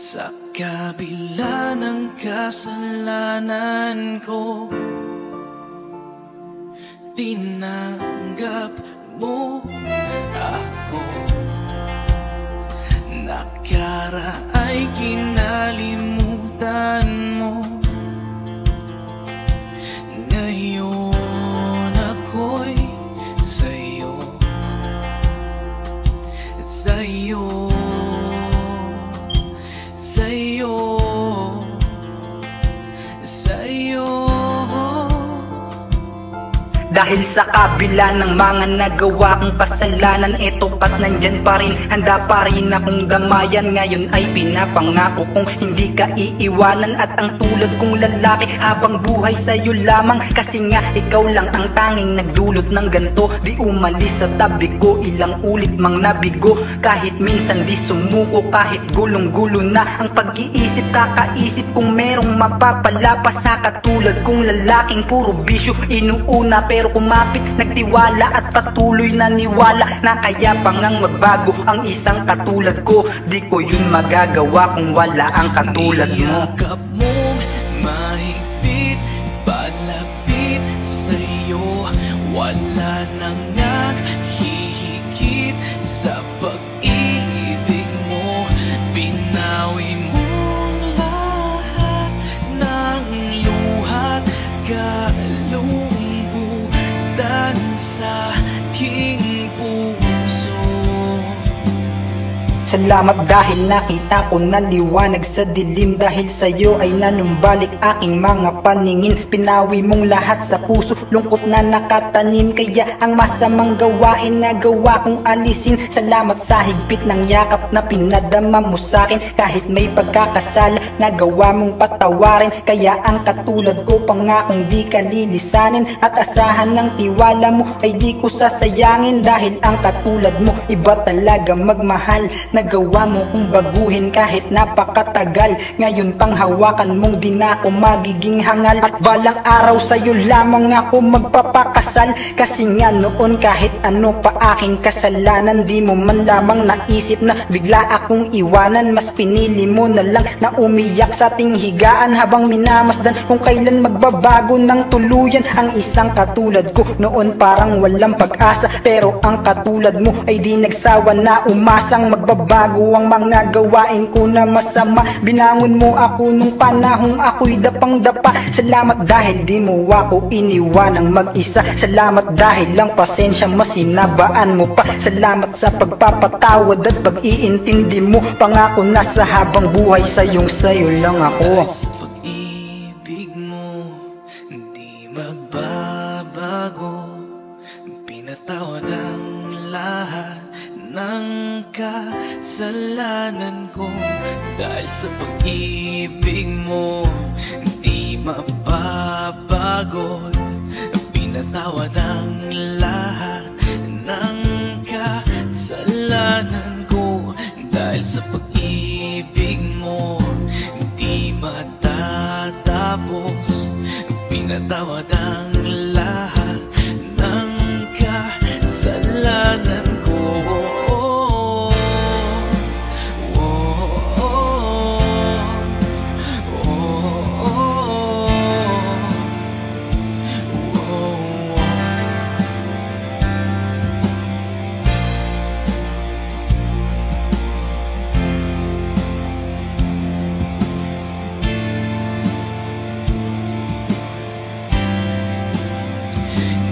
Sa kabila ng kasalanan ko, tinanggap mo ako. Nakaraay kinalimutan mo, ngayon ako'y sa'yo, sa'yo, sa'yo, sa'yo. Dahil sa kabila ng mga nagawa kong kasalanan, eto kat nandyan pa rin, handa pa rin akong damayan. Ngayon ay pinapangako kong hindi ka iiwanan, at ang tulad kong lalaki habang buhay sa'yo lamang. Kasi nga ikaw lang ang tanging nagdulot ng ganto, di umalis sa tabi ko, ilang ulit mang nabigo. Kahit minsan di sumuko, kahit gulong-gulo na ang pag-iisip, kakaisip kung merong mapapala pa sa katulad kong lalaking puro bisyo inuuna, pero kumapit, nagtiwala at patuloy na niwala na kaya pa ngang magbago ang isang katulad ko. Di ko yun magagawa kung wala ang katulad mo. Niyakap mong mahigpit, palapit sa'yo, wala nang hihigit sa pag-ibig mo. Pinawi mong lahat ng luhat, kalungkutan sa aking puso. Salamat dahil nakita ko na liwanag sa dilim. Dahil sa'yo ay nanumbalik aking mga paningin. Pinawi mong lahat sa puso, lungkot na nakatanim. Kaya ang masamang gawain na gawa kong alisin. Salamat sa higpit ng yakap na pinadama mo sa'kin. Kahit may pagkakasala na gawa mong patawarin. Kaya ang katulad ko pangakong di ka lilisanin, at asahan ng tiwala mo ay di ko sasayangin. Dahil ang katulad mo iba talaga magmahal. Nagawa mo kong baguhin kahit napakatagal. Ngayon pang hawakan mong di na ako magiging hangal. At balang araw sa'yo lamang ako magpapakasal. Kasi nga noon kahit ano pa aking kasalanan, di mo man lamang naisip na bigla akong iwanan. Mas pinili mo na lang na umiyak sa ating higaan, habang minamasdan kung kailan magbabago ng tuluyan. Ang isang katulad ko noon parang walang pag-asa, pero ang katulad mo ay di nagsawa na umasang magbabago ang mga gawain ko na masama. Binangon mo ako nung panahong ako'y dapang-dapa. Salamat dahil di mo ako iniwanang mag-isa. Salamat dahil lang pasensya masinabaan mo pa. Salamat sa pagpapatawad at pag-iintindi mo. Pangako na sa habang buhay sayo lang ako. Dahil sa pag-ibig mo hindi magbabago, pinatawad ang lahat ng kasalanan ko. Dahil sa pag-ibig mo di mapapagod, pinatawad ang lahat ng kasalanan ko. Dahil sa pag-ibig mo di matatapos, pinatawad ang lahat ng kasalanan ko.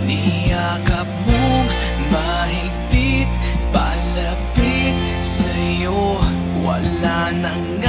Niyakap mong mahigpit, palapit sa'yo, wala nang